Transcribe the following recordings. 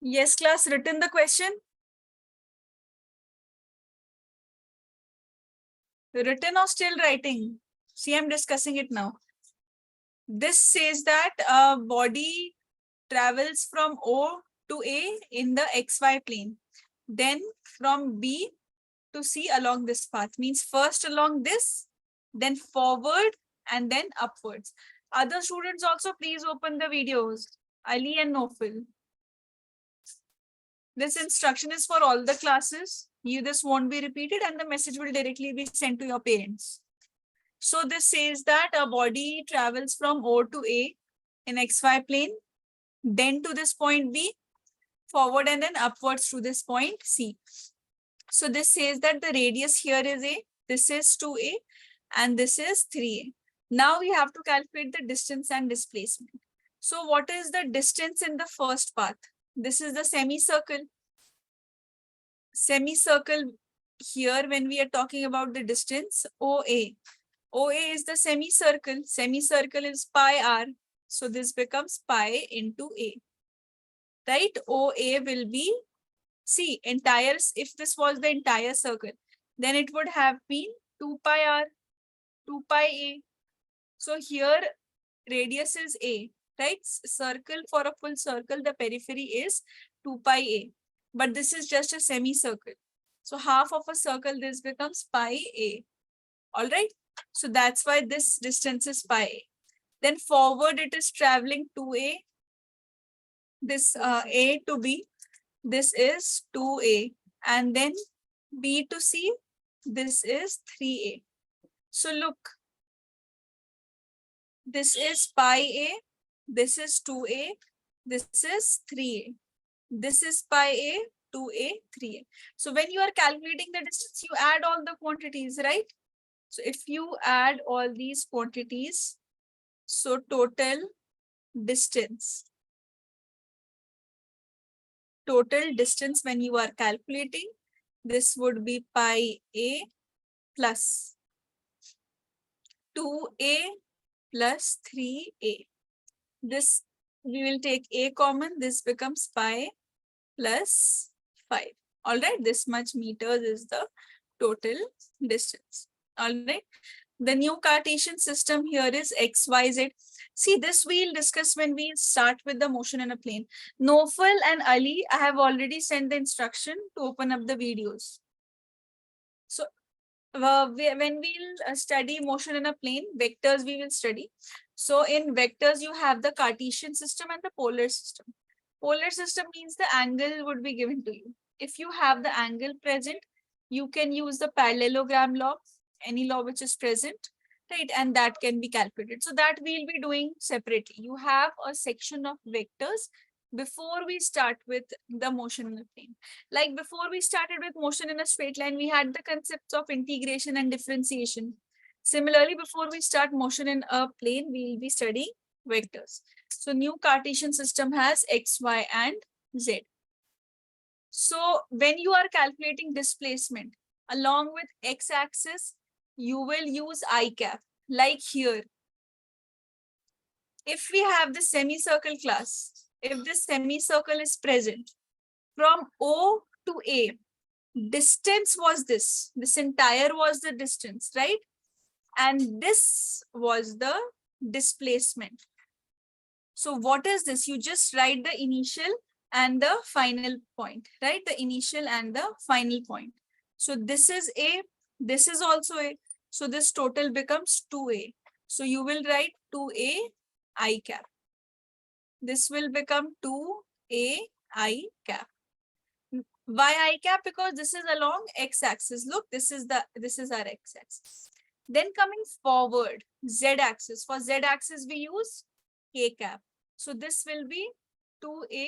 Yes, class, written the question. Written or still writing? See, I'm discussing it now. This says that a body travels from O to A in the XY plane. Then from B to C along this path. Means first along this, then forward, and then upwards. Other students also, please open the videos. Ali and Nofil. This instruction is for all the classes. This won't be repeated and the message will directly be sent to your parents. So this says that a body travels from O to A in XY plane, then to this point B, forward and then upwards to this point C. So this says that the radius here is A, this is 2A, and this is 3A. Now we have to calculate the distance and displacement. So what is the distance in the first path? This is the semicircle. Semicircle here, when we are talking about the distance, OA. OA is the semicircle. Semicircle is pi r. So this becomes pi into A. Right? OA will be, see, entire, if this was the entire circle, then it would have been 2 pi r, 2 pi A. So here radius is A, right? Circle, for a full circle, the periphery is 2 pi A. But this is just a semicircle. So half of a circle, this becomes pi A. All right. So that's why this distance is pi A. Then forward, it is traveling 2A. This A to B, this is 2A. And then B to C, this is 3A. So look, this is pi A, this is 2A, this is 3A. This is pi A, 2A, 3A. So when you are calculating the distance, you add all the quantities, right? So if you add all these quantities, so total distance when you are calculating, this would be pi A plus 2A plus 3A. This, we will take A common, this becomes pi plus 5. All right, this much meters is the total distance. All right, the new Cartesian system here is XYZ. See, this we'll discuss when we start with the motion in a plane. Nofal and Ali, I have already sent the instruction to open up the videos. So when we'll study motion in a plane, vectors we will study. So in vectors, you have the Cartesian system and the polar system. Polar system means the angle would be given to you. If you have the angle present, you can use the parallelogram law, any law which is present, right? And that can be calculated. So that we'll be doing separately. You have a section of vectors before we start with the motion in a plane. Like before we started with motion in a straight line, we had the concepts of integration and differentiation. Similarly, before we start motion in a plane, we'll be studying vectors. So new Cartesian system has X, Y, and Z. So when you are calculating displacement along with x-axis, you will use I cap. Like here, if we have the semicircle class, if this semicircle is present from O to A, distance was this. This entire was the distance, right? And this was the displacement. So what is this? You just write the initial and the final point, right? The initial and the final point. So this is A, this is also A. So this total becomes 2A. So you will write 2A I cap. This will become 2A I cap. Why I cap? Because this is along x-axis. Look, this is our x-axis. Then coming forward, z-axis. For z-axis, we use k cap. So this will be 2A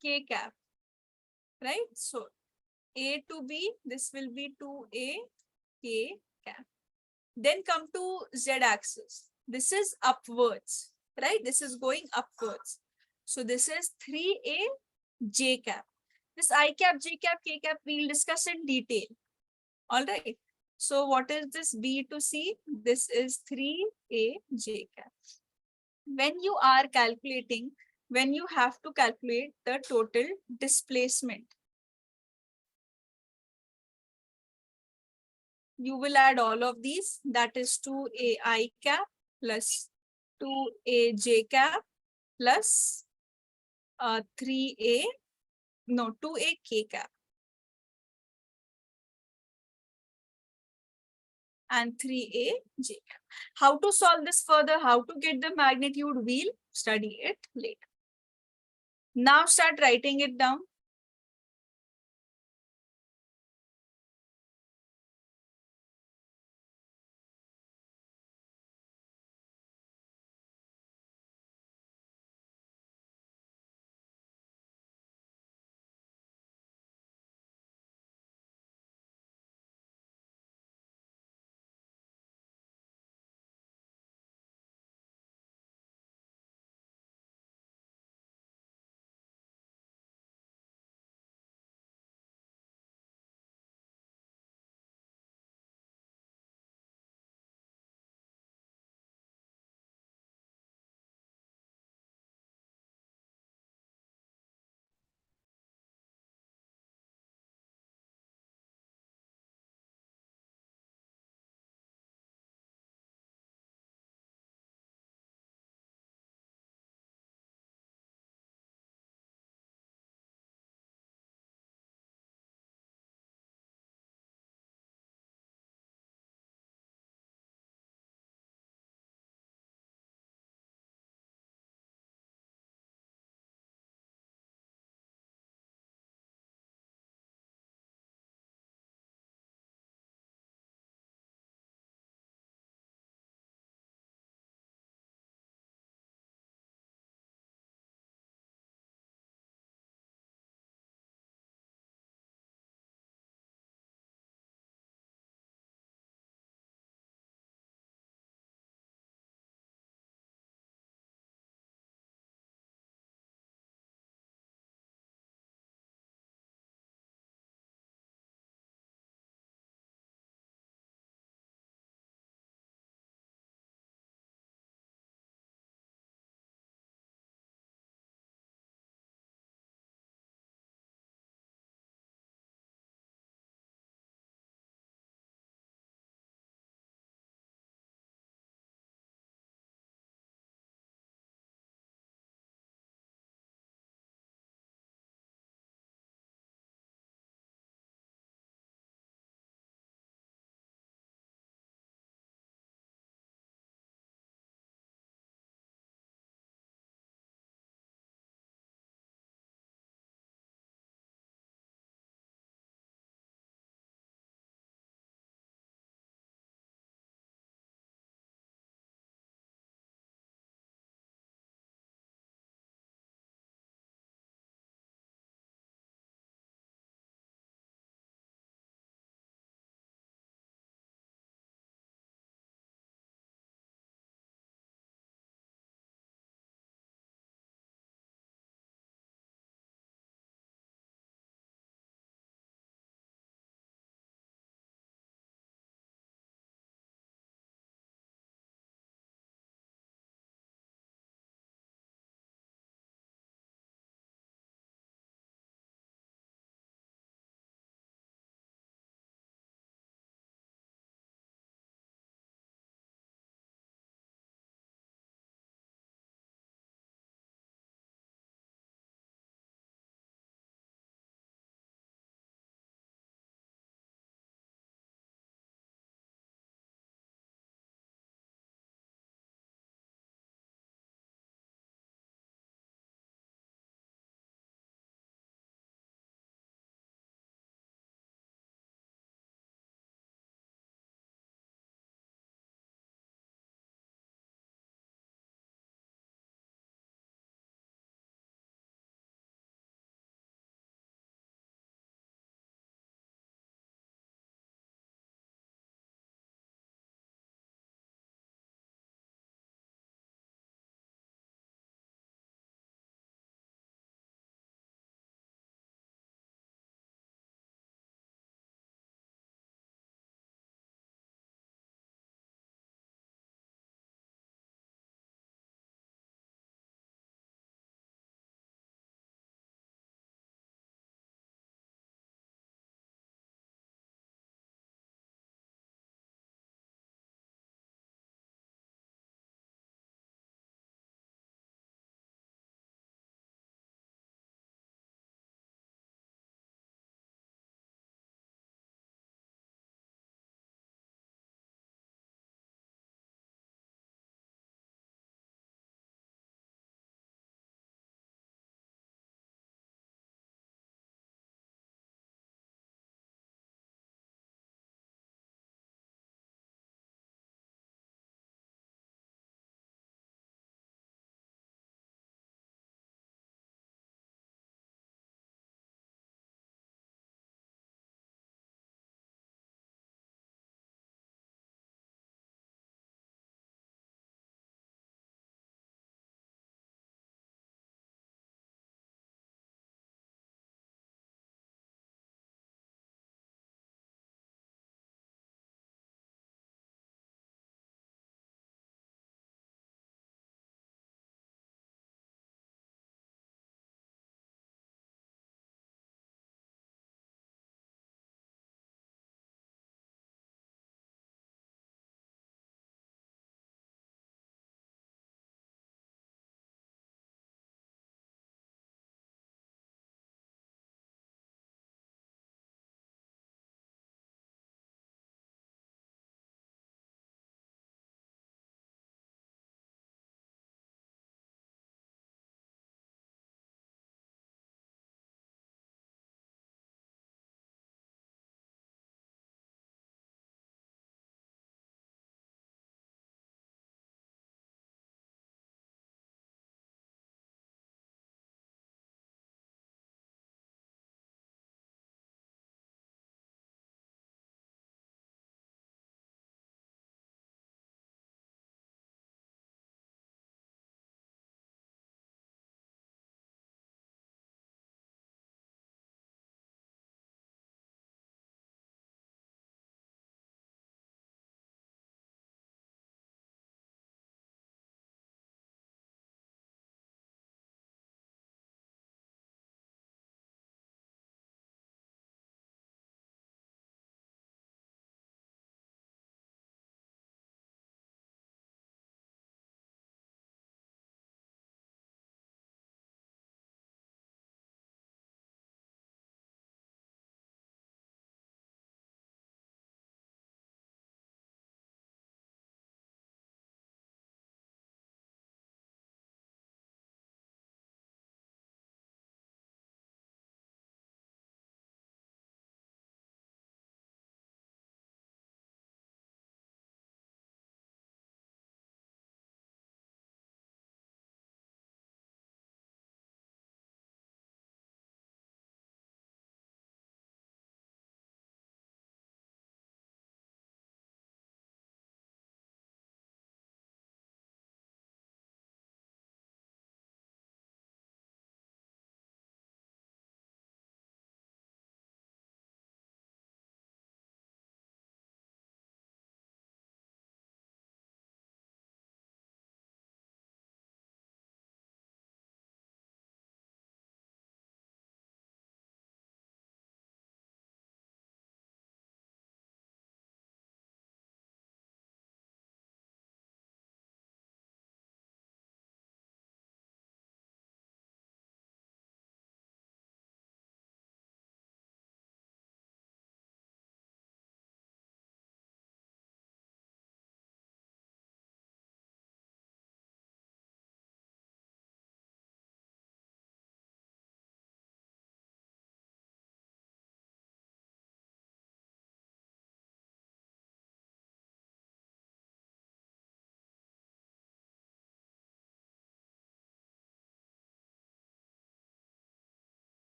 k cap, right? So A to B, this will be 2A k cap. Then come to z-axis. This is upwards, right? This is going upwards. So this is 3A j cap. This I cap, j cap, k cap, we'll discuss in detail. All right. So what is this B to C? This is 3A j cap. When you are calculating when you have to calculate the total displacement. You will add all of these, that is 2ai cap plus 2aj cap plus 3a, no, 2a k cap and 3a j cap. How to solve this further, how to get the magnitude, we'll study it later. Now start writing it down.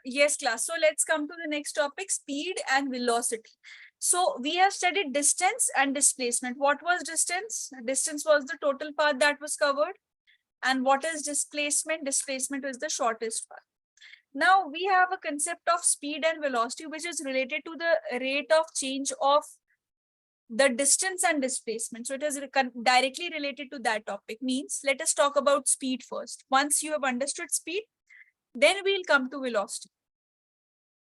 Yes, class. So let's come to the next topic, speed and velocity. So we have studied distance and displacement. What was distance? Distance was the total path that was covered. And what is displacement? Displacement is the shortest path. Now we have a concept of speed and velocity, which is related to the rate of change of the distance and displacement. So it is directly related to that topic. Means let us talk about speed first. Once you have understood speed, then we'll come to velocity.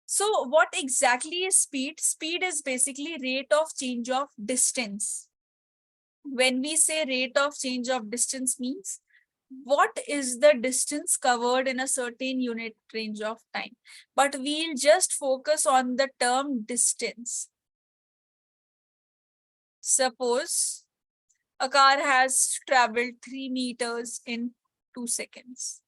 So what exactly is speed? Speed is basically rate of change of distance. When we say rate of change of distance means what is the distance covered in a certain unit range of time. But we'll just focus on the term distance. Suppose a car has traveled 3 meters in 2 seconds.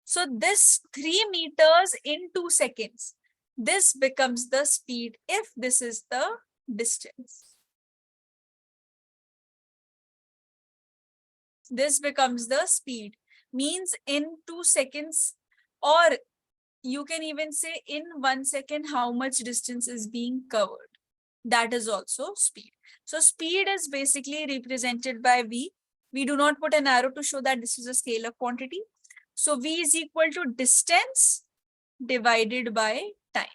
So this 3 meters in 2 seconds, this becomes the speed if this is the distance. This becomes the speed. Means in 2 seconds, or you can even say in 1 second, how much distance is being covered. That is also speed. So speed is basically represented by V. We do not put an arrow to show that this is a scalar quantity. So V is equal to distance divided by time.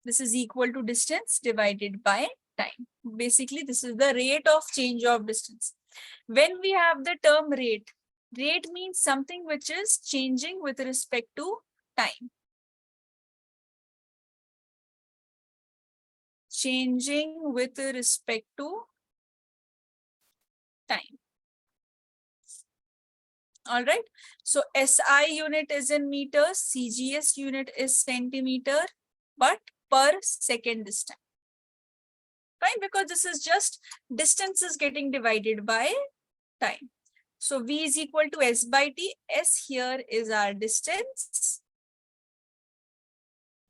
This is equal to distance divided by time. Basically, this is the rate of change of distance. When we have the term rate, rate means something which is changing with respect to time. Changing with respect to time. All right. So SI unit is in meters, CGS unit is centimeter, but per second this time. Right? Because this is just distance is getting divided by time. So V is equal to S by T. S here is our distance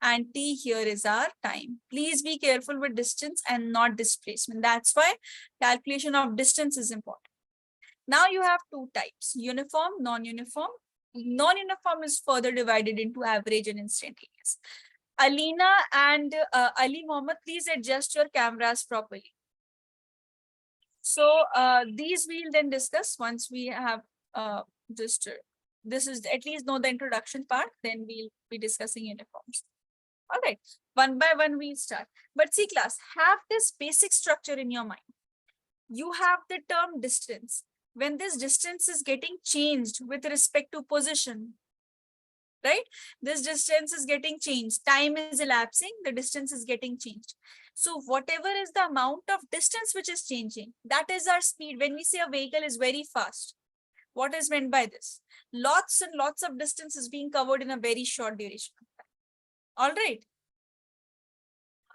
and T here is our time. Please be careful with distance and not displacement. That's why calculation of distance is important. Now you have two types, uniform, non-uniform. Non-uniform is further divided into average and instantaneous. Alina and Ali Mohammed, please adjust your cameras properly. So these we'll then discuss once we have just, this is at least know the introduction part, then we'll be discussing uniforms. All right, one by one we'll start. But see class, have this basic structure in your mind. You have the term distance. When this distance is getting changed with respect to position, right? This distance is getting changed. Time is elapsing, the distance is getting changed. So whatever is the amount of distance which is changing, that is our speed. When we say a vehicle is very fast, what is meant by this? Lots and lots of distance is being covered in a very short duration of time. All right.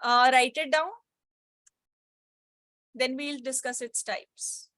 Write it down. Then we'll discuss its types.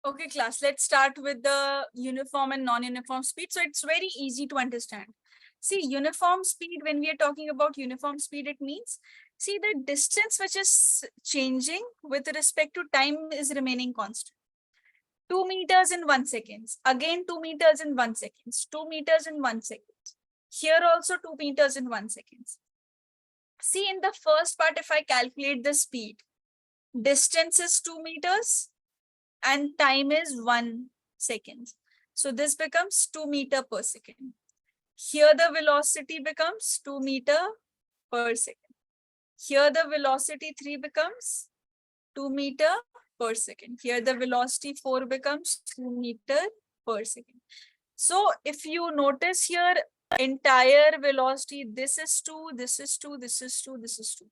Okay, class, let's start with the uniform and non-uniform speed. So it's very easy to understand. See, uniform speed, when we are talking about uniform speed, it means, see, the distance which is changing with respect to time is remaining constant. 2 meters in 1 second. Again, 2 meters in 1 second. 2 meters in 1 second. Here also 2 meters in 1 second. See, in the first part, if I calculate the speed, distance is 2 meters and time is 1 second. So this becomes 2 meter per second. Here the velocity becomes 2 meter per second. Here the velocity 3 becomes 2 meter per second. Here the velocity 4 becomes 2 meter per second. So if you notice here, entire velocity, this is 2, this is 2, this is 2, this is 2.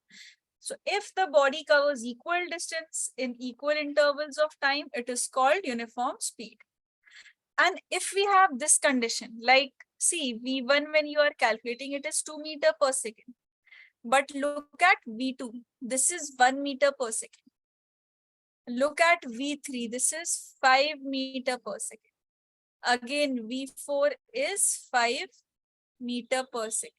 So if the body covers equal distance in equal intervals of time, it is called uniform speed. And if we have this condition, like see, V1 when you are calculating, it is 2 meter per second. But look at V2, this is 1 meter per second. Look at V3, this is 5 meter per second. Again, V4 is 5 meter per second.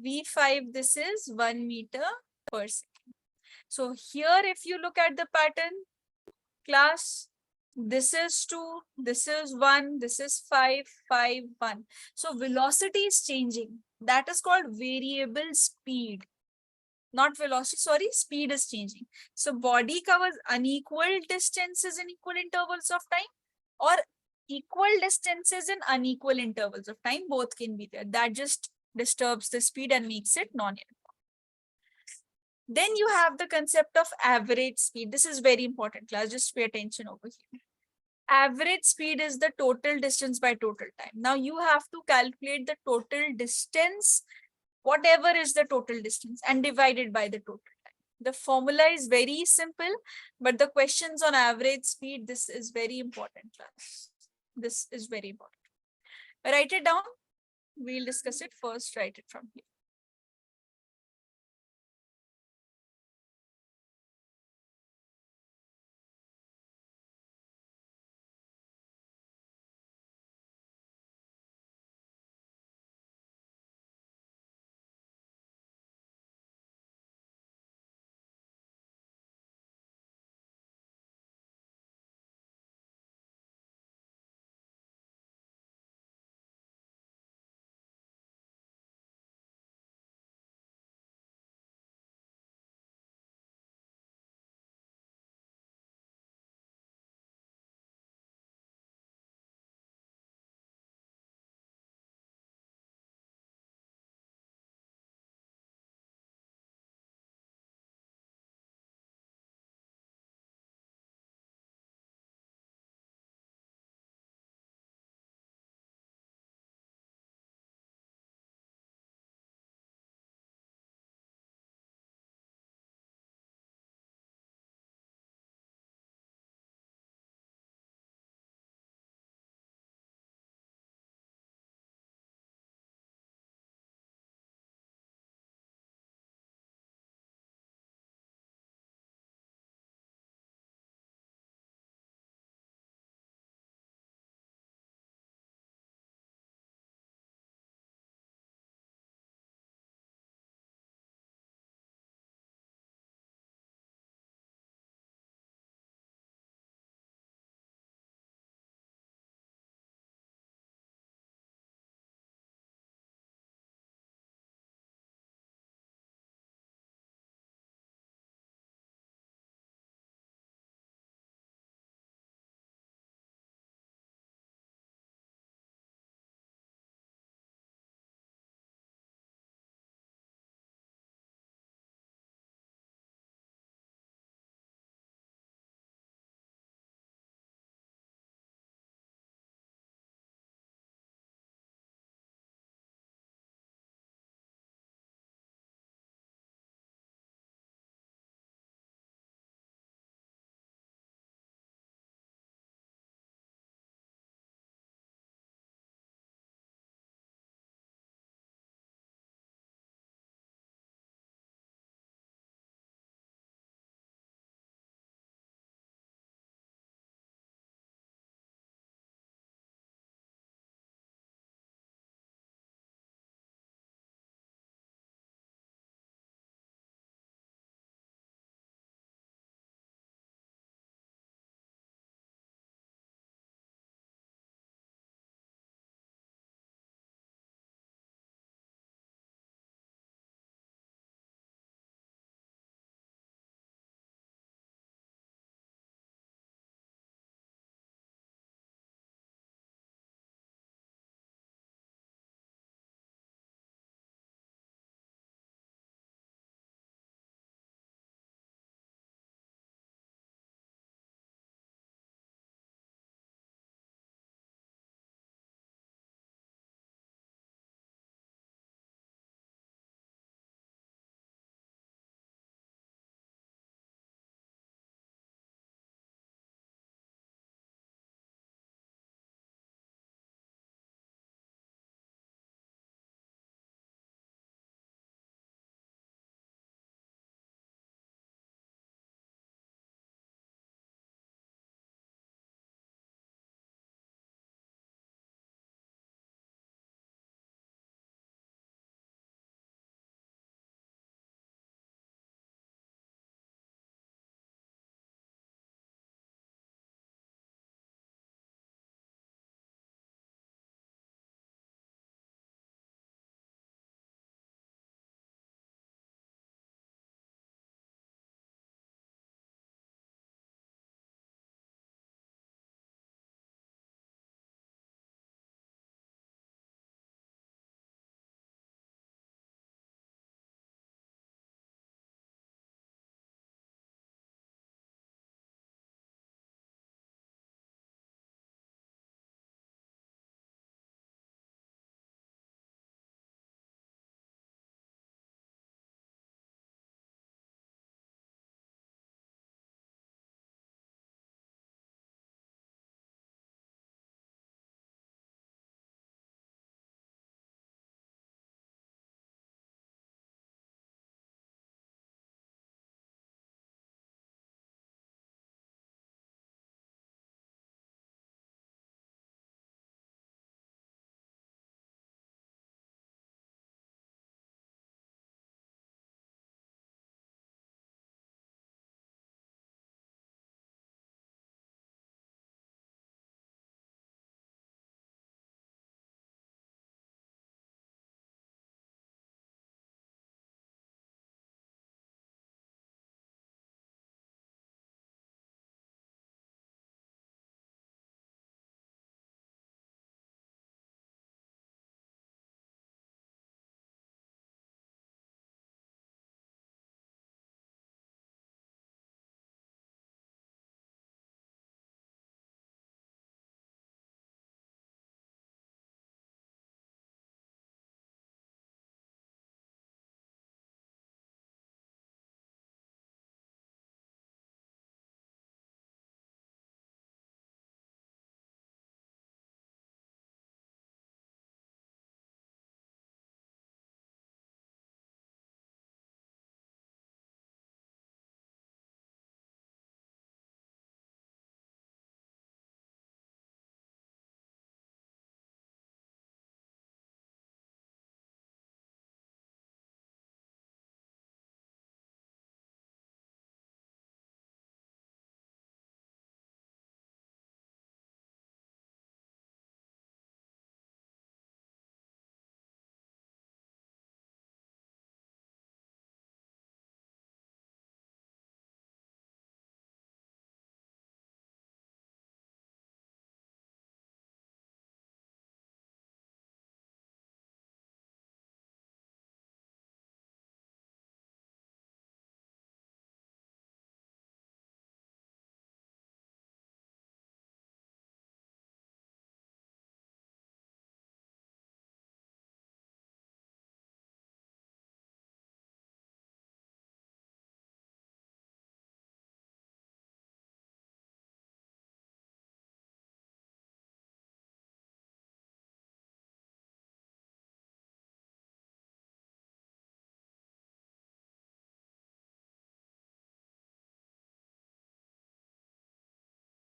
V5, this is 1 meter per second. So here, if you look at the pattern, class, this is 2, this is 1, this is 5, 5, 1. So velocity is changing. That is called variable speed. Not velocity, sorry, speed is changing. So body covers unequal distances in equal intervals of time, or equal distances in unequal intervals of time. Both can be there. That just disturbs the speed and makes it non-uniform. Then you have the concept of average speed. This is very important, class. Just pay attention over here. Average speed is the total distance by total time. Now you have to calculate the total distance, whatever is the total distance, and divide it by the total time. The formula is very simple, but the questions on average speed, this is very important, class. This is very important. Write it down. We'll discuss it first. Write it from here.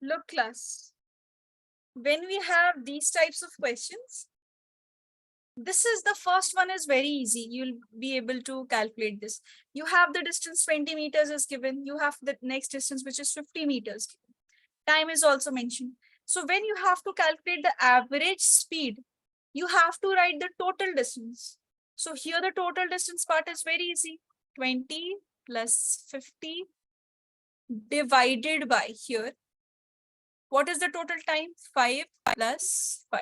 Look, class, when we have these types of questions, this is the first one is very easy. You'll be able to calculate this. You have the distance 20 meters is given. You have the next distance, which is 50 meters. Time is also mentioned. So when you have to calculate the average speed, you have to write the total distance. So here the total distance part is very easy. 20 plus 50 divided by here. What is the total time? 5 plus 5.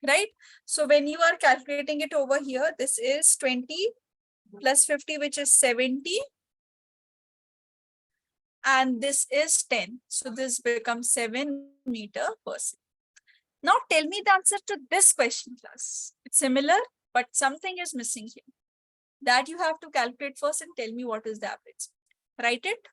Right? So when you are calculating it over here, this is 20 plus 50, which is 70. And this is 10. So this becomes 7 meter per second. Now tell me the answer to this question, class. It's similar, but something is missing here. That you have to calculate first and tell me what is the average. Write it.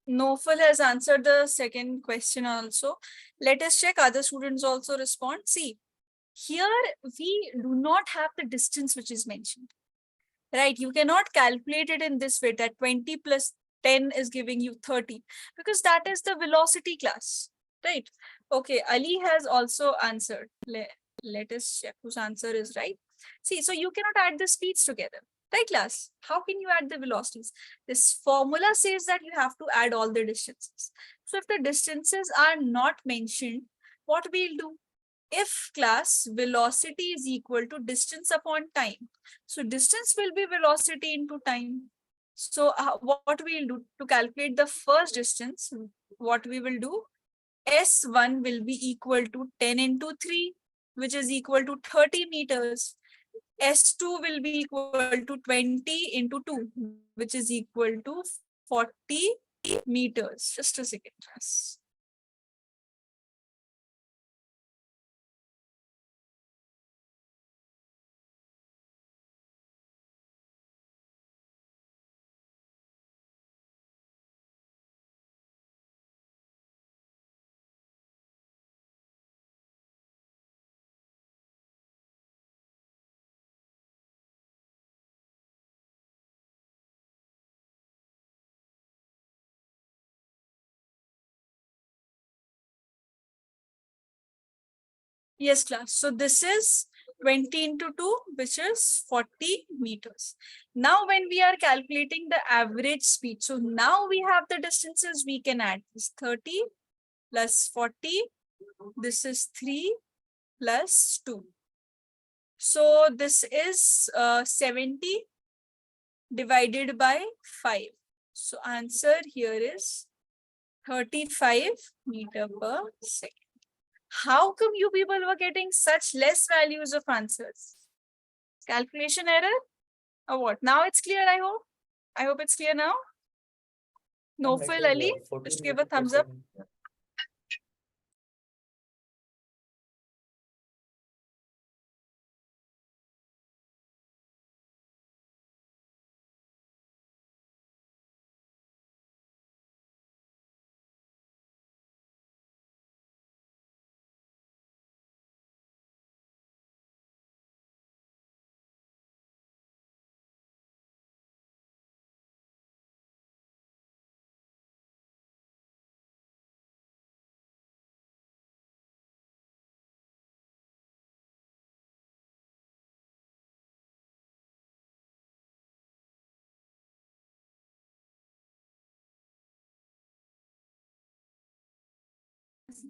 Nofal has answered the second question also. Let us check other students also respond. See, here we do not have the distance which is mentioned. Right? You cannot calculate it in this way that 20 plus 10 is giving you 30 because that is the velocity class. Right? Okay, Ali has also answered. Let us check whose answer is right. See, so you cannot add the speeds together. Right, class? How can you add the velocities? This formula says that you have to add all the distances. So if the distances are not mentioned, what we'll do? If class velocity is equal to distance upon time, so distance will be velocity into time. So what we'll do to calculate the first distance, what we will do, S1 will be equal to 10 into 3, which is equal to 30 meters. S2 will be equal to 20 into 2, which is equal to 40 meters. Just a second. Yes, class. So this is 20 into 2, which is 40 meters. Now, when we are calculating the average speed, so now we have the distances we can add. This 30 plus 40. This is 3 plus 2. So this is 70 divided by 5. So answer here is 35 meter per second. How come you people were getting such less values of answers? Calculation error or what? Now it's clear, I hope. I hope it's clear now. Nofil Ali, just give a thumbs up.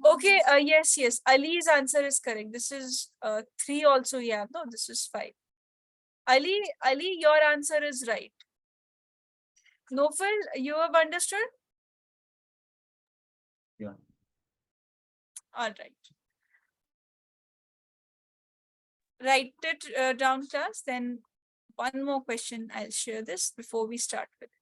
Okay, yes. Ali's answer is correct. This is 3 also, yeah. No, this is 5. Ali, your answer is right. Nofal, you have understood? Yeah. All right. Write it down, class. Then one more question. I'll share this before we start with it.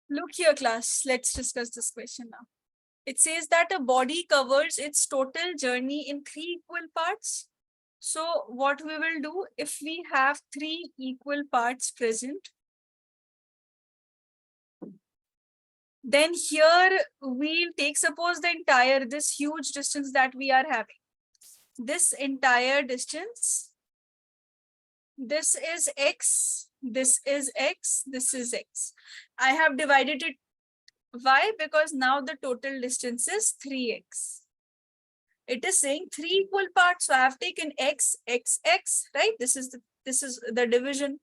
Look here, class. Let's discuss this question now. It says that a body covers its total journey in 3 equal parts. So what we will do, if we have 3 equal parts present, then here we'll take, suppose the entire, this huge distance that we are having. This entire distance This is x, this is x, this is x. I have divided it. Why? Because now the total distance is 3x. It is saying 3 equal parts. So I have taken x, x, x, right? This is the division.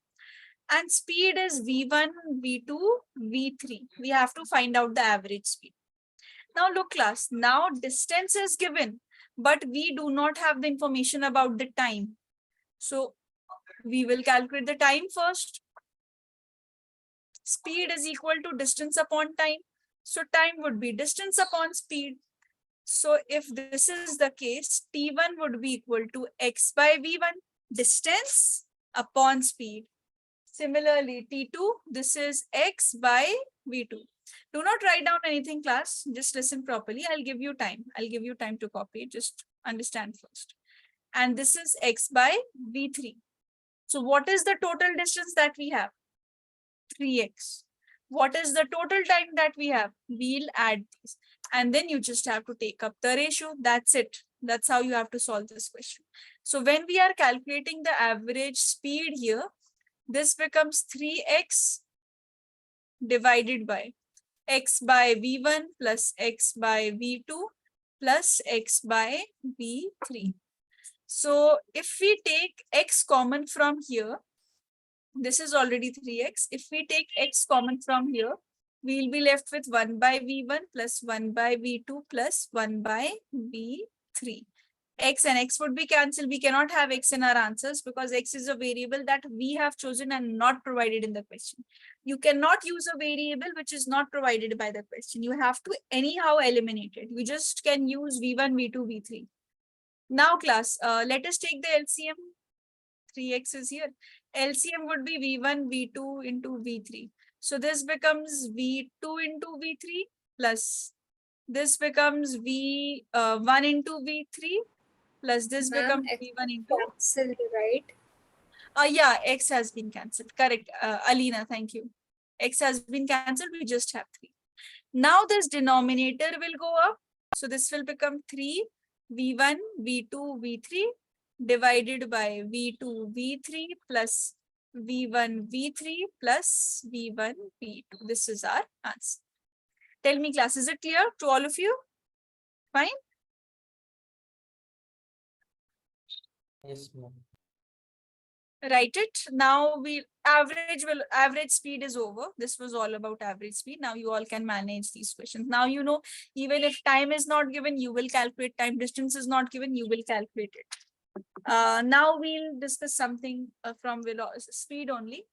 And speed is v1, v2, v3. We have to find out the average speed. Now look class, now distance is given, but we do not have the information about the time. So we will calculate the time first. Speed is equal to distance upon time. So time would be distance upon speed. So if this is the case, T1 would be equal to x by v1, distance upon speed. Similarly, T2, this is x by v2. Do not write down anything, class. Just listen properly. I'll give you time. I'll give you time to copy. Just understand first. And this is x by v3. So what is the total distance that we have? 3x. What is the total time that we have? We'll add these. And then you just have to take up the ratio. That's it. That's how you have to solve this question. So when we are calculating the average speed here, this becomes 3x divided by x by v1 plus x by v2 plus x by v3. So if we take x common from here, this is already 3x. If we take x common from here, we'll be left with 1 by v1 plus 1 by v2 plus 1 by v3. X and x would be cancelled. We cannot have x in our answers because x is a variable that we have chosen and not provided in the question. You cannot use a variable which is not provided by the question. You have to anyhow eliminate it. You just can use v1, v2, v3. Now class, let us take the LCM. 3x is here. LCM would be v1, v2 into v3. So this becomes v2 into v3 plus this becomes v1 into v3 plus this becomes v1 into cancelled, right? yeah, x has been cancelled. Correct, Alina, thank you. X has been cancelled. We just have 3. Now this denominator will go up. So this will become 3 v1, v2, v3 divided by v2, v3 plus v1, v3 plus v1, v2. This is our answer. Tell me class, is it clear to all of you? Fine? Yes, ma'am. Write it. Now we average speed is over. This was all about average speed. Now you all can manage these questions. Now you know, even if time is not given, you will calculate time. Distance is not given, you will calculate it. Now we'll discuss something from speed only.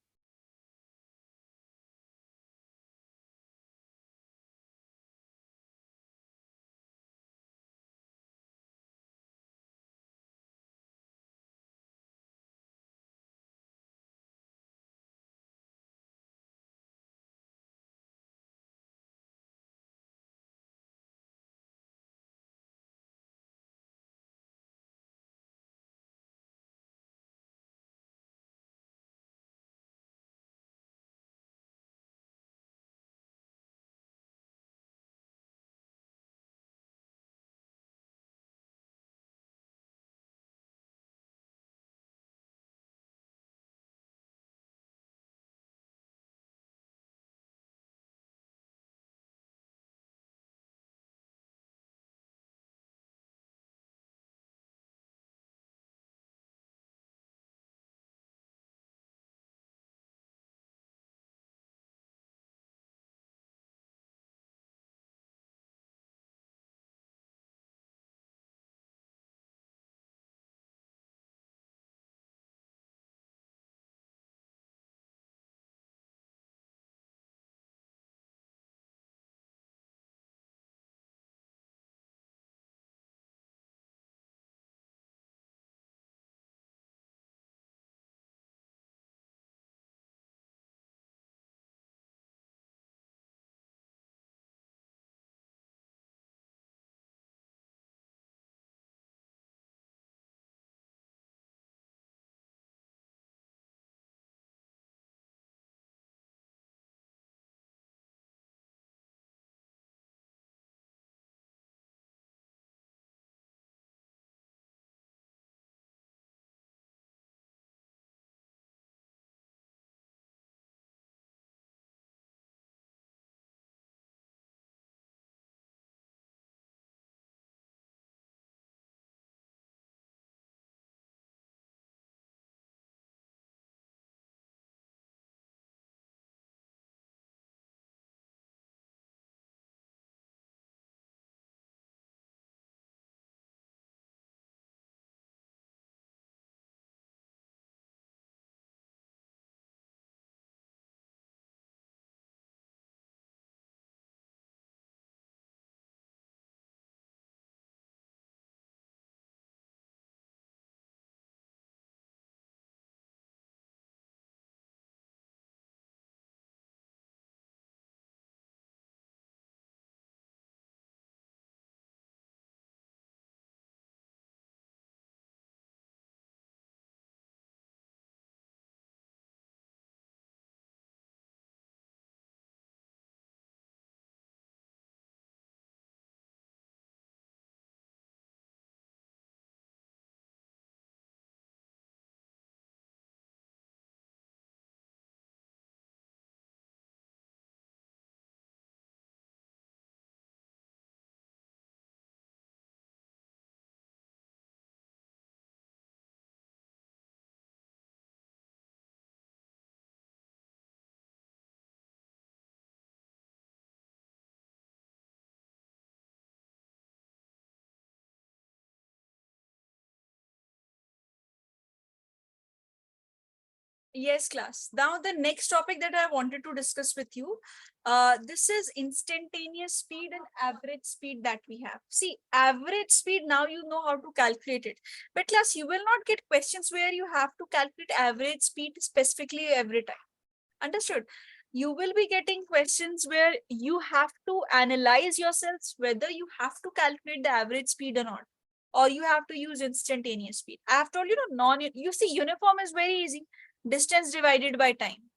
Yes, class. Now the next topic that I wanted to discuss with you, this is instantaneous speed and average speed that we have. See, average speed, now you know how to calculate it. But class, you will not get questions where you have to calculate average speed specifically every time. Understood? You will be getting questions where you have to analyze yourselves whether you have to calculate the average speed or not, or you have to use instantaneous speed. I have told you, you see, uniform is very easy. Distance divided by time,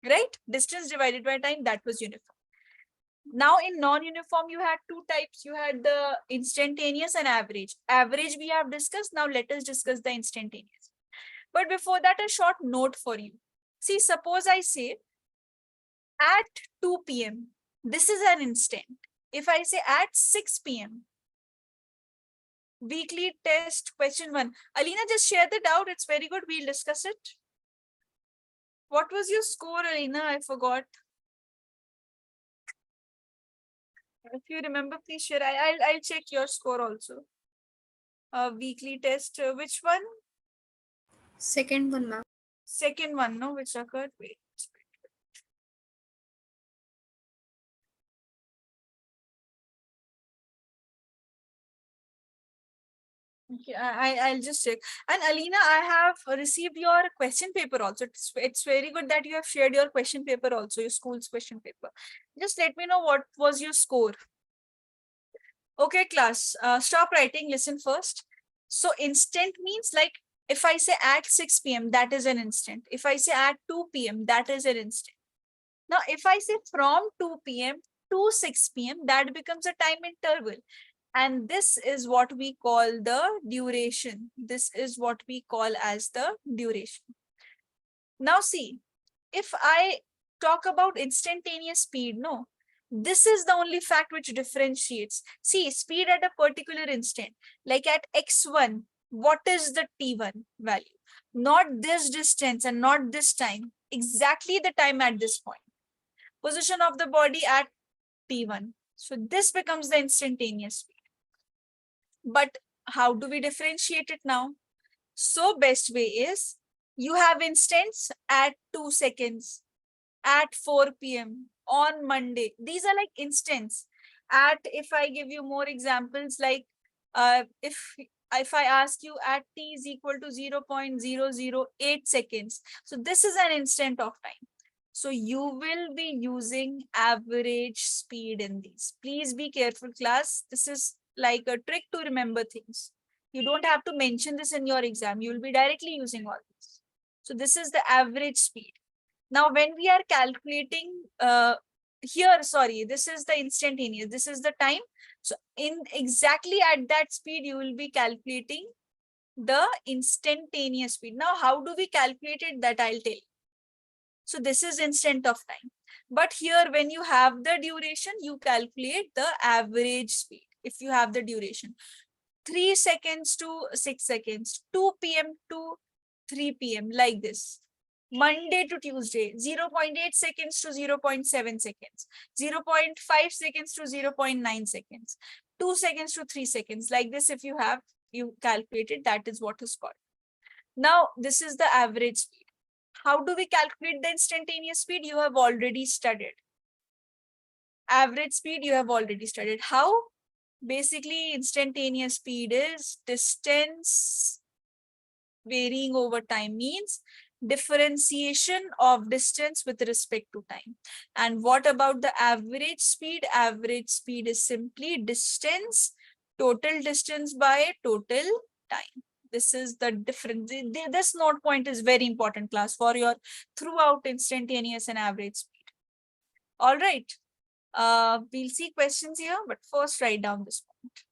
right? Distance divided by time, that was uniform. Now in non-uniform, you had two types. You had the instantaneous and average. Average we have discussed. Now let us discuss the instantaneous. But before that, a short note for you. See, suppose I say at 2 p.m. This is an instant. If I say at 6 p.m., weekly test question 1. Alina, just share the doubt. It's very good. We'll discuss it. What was your score, Alina? I forgot. If you remember, please share. I'll check your score also. Weekly test. Which one? Second one, ma'am. Second one, no? Which occurred? Wait. Okay, I'll just check. And Alina, I have received your question paper also. It's very good that you have shared your question paper also, your school's question paper. Just let me know what was your score. Okay, class, stop writing, listen first. So instant means like if I say at 6 p.m., that is an instant. If I say at 2 p.m., that is an instant. Now, if I say from 2 p.m. to 6 p.m., that becomes a time interval. And this is what we call the duration. This is what we call as the duration. Now see, if I talk about instantaneous speed, no, this is the only fact which differentiates. See, speed at a particular instant, like at x1, what is the t1 value? Not this distance and not this time, exactly the time at this point. Position of the body at t1. So this becomes the instantaneous speed. But how do we differentiate it now? So best way is you have instants at 2 seconds, at 4 p.m. on Monday. These are like instants. At, if I give you more examples, like if I ask you at t is equal to 0.008 seconds. So this is an instant of time. So you will be using average speed in these. Please be careful, class. This is like a trick to remember things. You don't have to mention this in your exam. You will be directly using all this. So this is the average speed. Now, when we are calculating here, sorry, this is the instantaneous. This is the time. So in exactly at that speed, you will be calculating the instantaneous speed. Now, how do we calculate it? That I'll tell you. So this is instant of time. But here, when you have the duration, you calculate the average speed. If you have the duration, 3 seconds to 6 seconds, 2 p.m. to 3 p.m. like this. Monday to Tuesday, 0.8 seconds to 0.7 seconds, 0.5 seconds to 0.9 seconds, 2 seconds to 3 seconds. Like this, if you have, you calculated, that is what is called. Now, this is the average speed. How do we calculate the instantaneous speed? You have already studied. Average speed, you have already studied. How? Basically, instantaneous speed is distance varying over time, means differentiation of distance with respect to time. And what about the average speed? Average speed is simply distance, total distance by total time. This is the difference. This note point is very important, class, for your throughout instantaneous and average speed. All right. We'll see questions here, but first write down this point.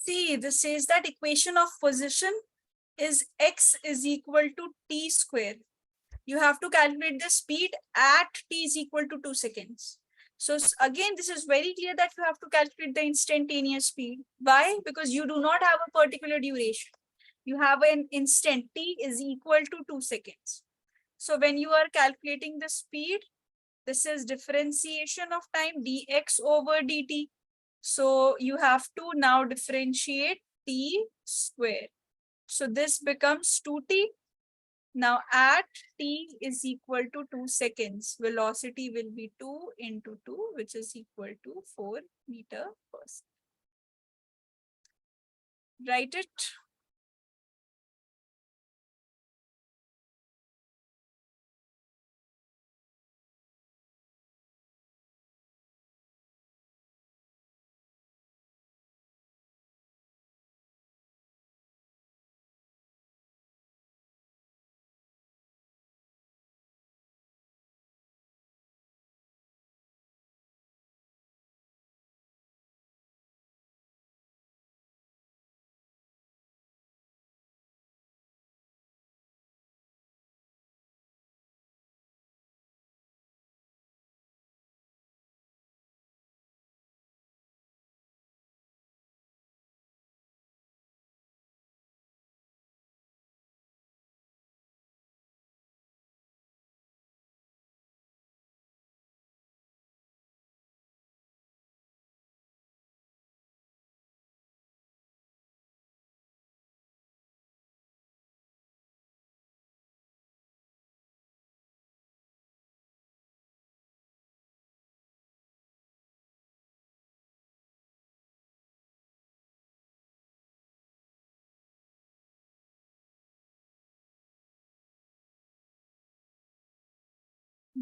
See, this says that equation of position is x is equal to t square. You have to calculate the speed at t is equal to 2 seconds. So again, this is very clear that you have to calculate the instantaneous speed. Why? Because you do not have a particular duration. You have an instant, t is equal to 2 seconds. So when you are calculating the speed, this is differentiation of time dx over dt. So you have to now differentiate t square. So this becomes 2t. Now at t is equal to 2 seconds, velocity will be 2 into 2, which is equal to 4 meter per second. Write it.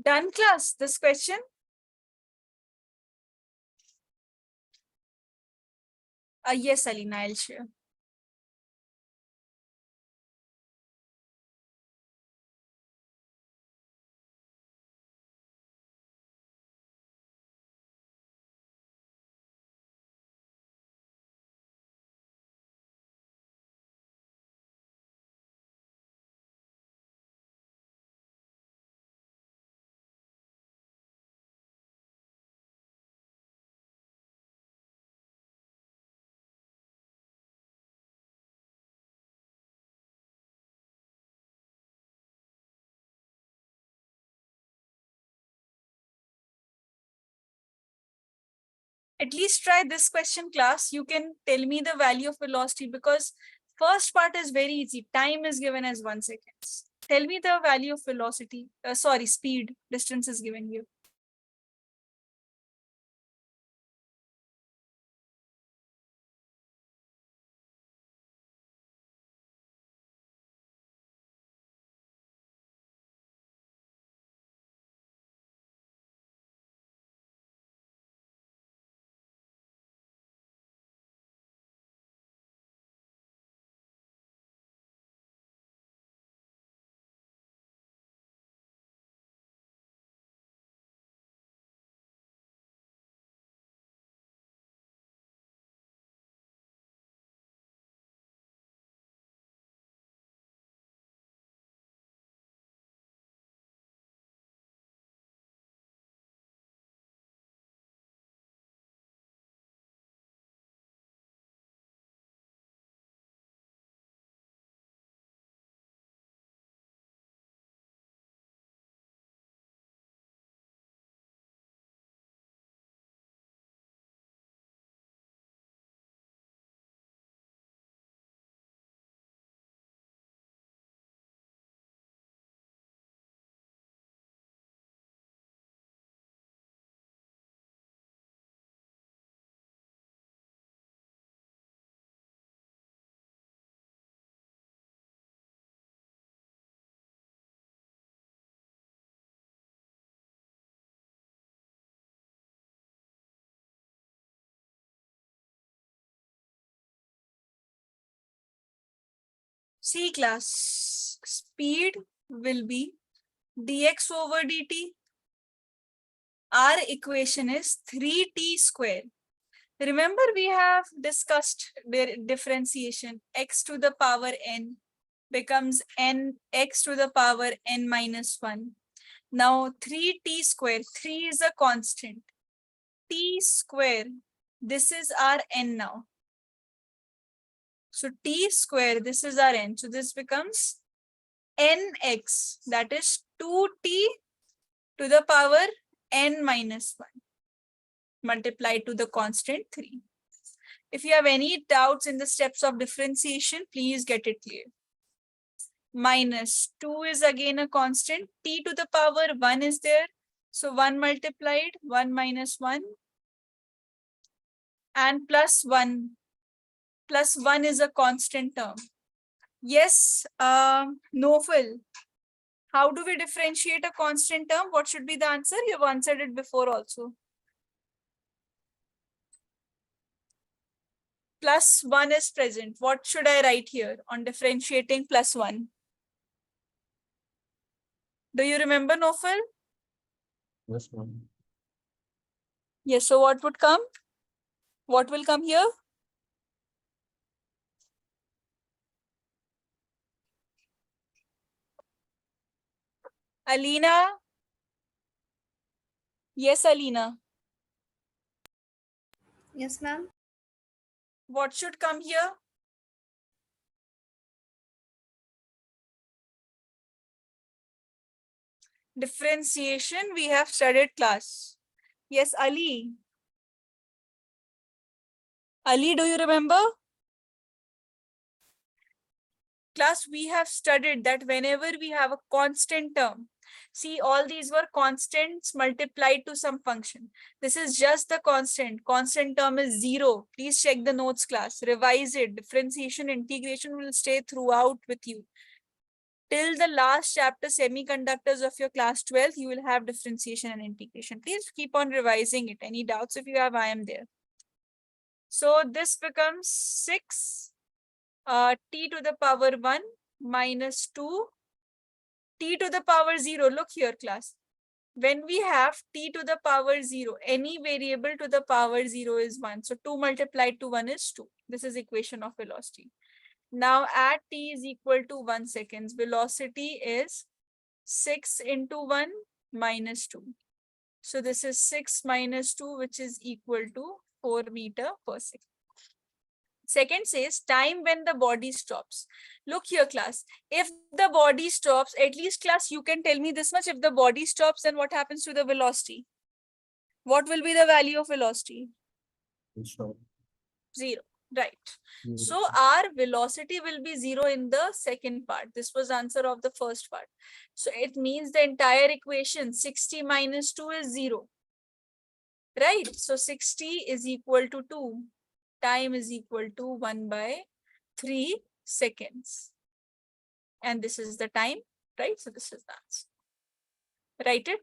Done, class, this question? Yes, Alina, I'll share. At least try this question, class. You can tell me the value of velocity because first part is very easy. Time is given as 1 second. Tell me the value of velocity. Sorry, speed. Distance is given you. See, class, speed will be dx over dt. Our equation is 3t square. Remember, we have discussed differentiation. X to the power n becomes n x to the power n minus 1. Now 3t square, 3 is a constant. T square, this is our n now. So t square, this is our n. So this becomes nx, that is 2t to the power n minus 1 multiplied to the constant 3. If you have any doubts in the steps of differentiation, please get it clear. Minus 2 is again a constant. T to the power 1 is there. So 1 multiplied, 1 minus 1. And plus 1. Plus 1 is a constant term. Yes, Nofal. How do we differentiate a constant term? What should be the answer? You've answered it before also. Plus 1 is present. What should I write here on differentiating plus 1? Do you remember, Nofal? Yes, ma'am. Yes, so what would come? What will come here? Alina? Yes, Alina. Yes, ma'am. What should come here? Differentiation, we have studied class. Yes, Ali. Ali, do you remember? Class, we have studied that whenever we have a constant term, see, all these were constants multiplied to some function. This is just the constant. Constant term is 0. Please check the notes, class. Revise it. Differentiation, integration will stay throughout with you. Till the last chapter, semiconductors of your class 12, you will have differentiation and integration. Please keep on revising it. Any doubts if you have, I am there. So this becomes 6 t to the power 1 minus 2 t to the power 0. Look here, class. When we have t to the power 0, any variable to the power 0 is 1. So 2 multiplied to 1 is 2. This is equation of velocity. Now at t is equal to 1 seconds, velocity is 6 into 1 minus 2. So this is 6 minus 2, which is equal to 4 meter per second. Second says time when the body stops. Look here, class. If the body stops, at least class, you can tell me this much. If the body stops, then what happens to the velocity? What will be the value of velocity? Sure. 0. Right. Yes. So our velocity will be 0 in the second part. This was answer of the first part. So it means the entire equation 60 minus 2 is 0. Right. So 60 is equal to 2. Time is equal to 1 by 3 seconds. And this is the time, right? So this is the answer. Write it.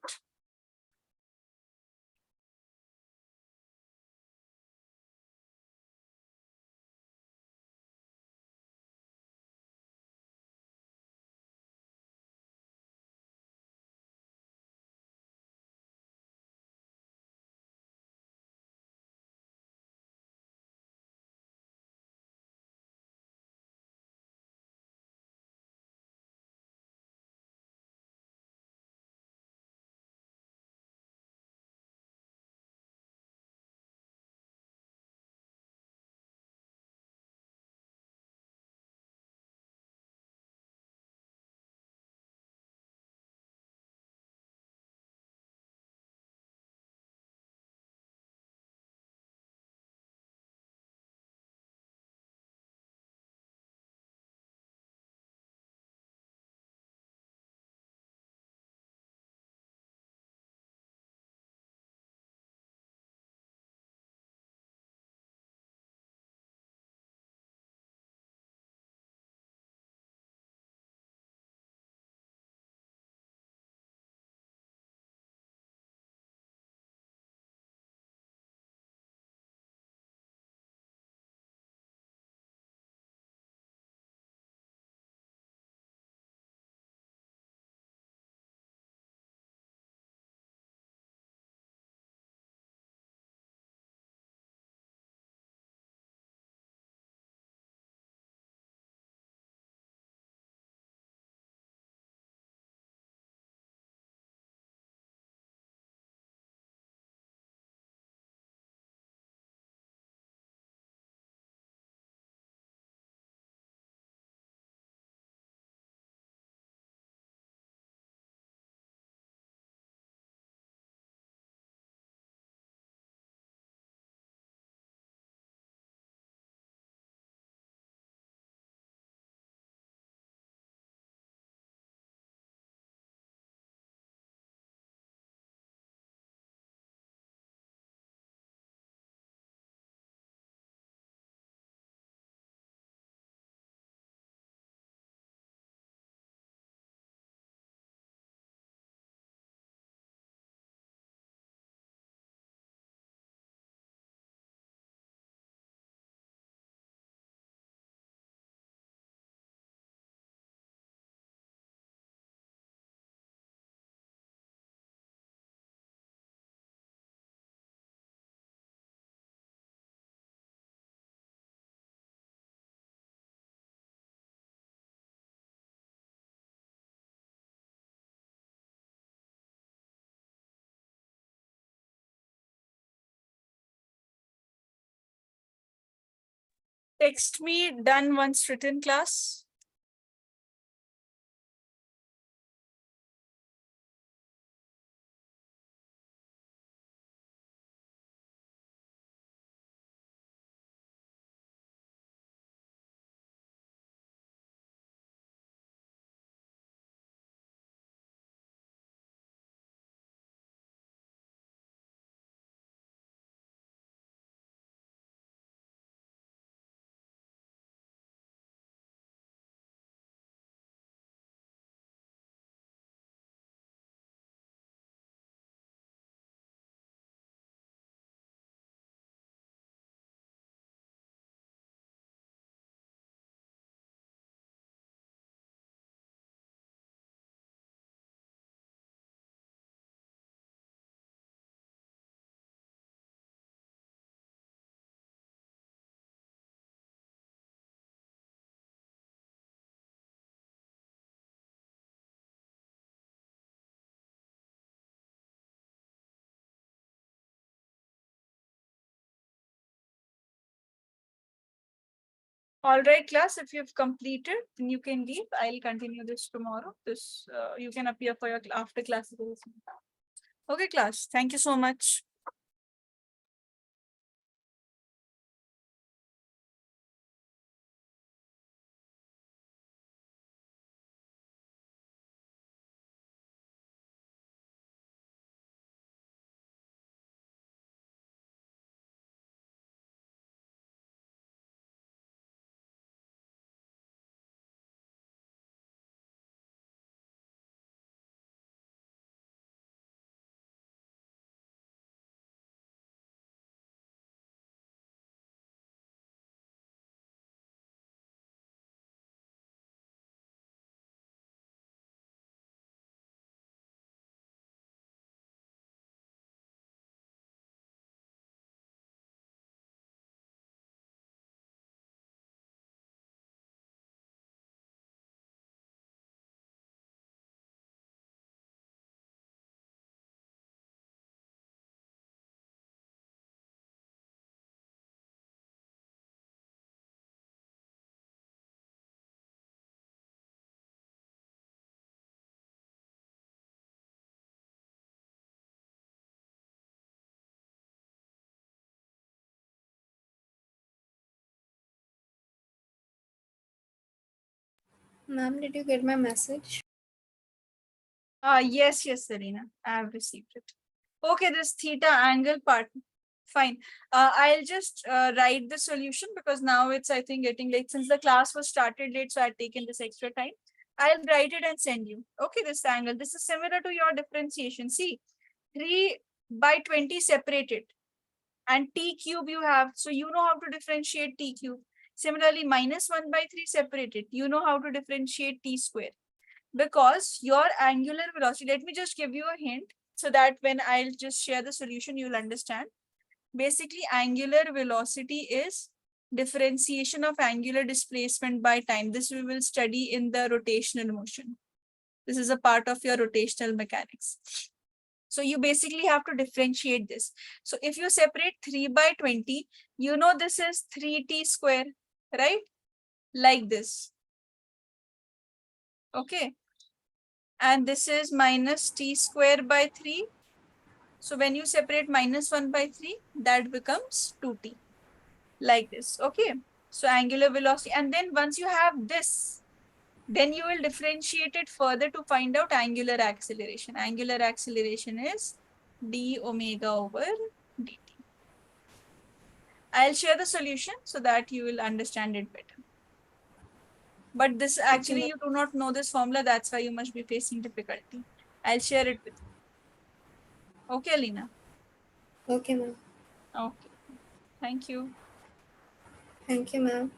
Text me done once written, class. All right, class, if you've completed, then you can leave. I'll continue this tomorrow. This you can appear for your after classes. Okay, class. Thank you so much. Ma'am, did you get my message? Yes, Serena. I have received it. Okay, this theta angle part. Fine. I'll just write the solution because now it's, I think, getting late. Since the class was started late, so I've taken this extra time. I'll write it and send you. Okay, this angle. This is similar to your differentiation. See, 3 by 20 separated. And t cube you have. So you know how to differentiate t cube. Similarly, minus 1 by 3 separated. You know how to differentiate t square. Because your angular velocity, let me just give you a hint so that when I'll just share the solution, you'll understand. Basically, angular velocity is differentiation of angular displacement by time. This we will study in the rotational motion. This is a part of your rotational mechanics. So you basically have to differentiate this. So if you separate 3 by 20, you know this is 3t square, right? Like this. Okay. And this is minus t square by 3. So when you separate minus 1 by 3, that becomes 2t. Like this. Okay. So angular velocity. And then once you have this, then you will differentiate it further to find out angular acceleration. Angular acceleration is d omega over dt. I'll share the solution so that you will understand it better. But this actually, you do not know this formula. That's why you must be facing difficulty. I'll share it with you. Okay, Alina? Okay, ma'am. Okay. Thank you. Thank you, ma'am.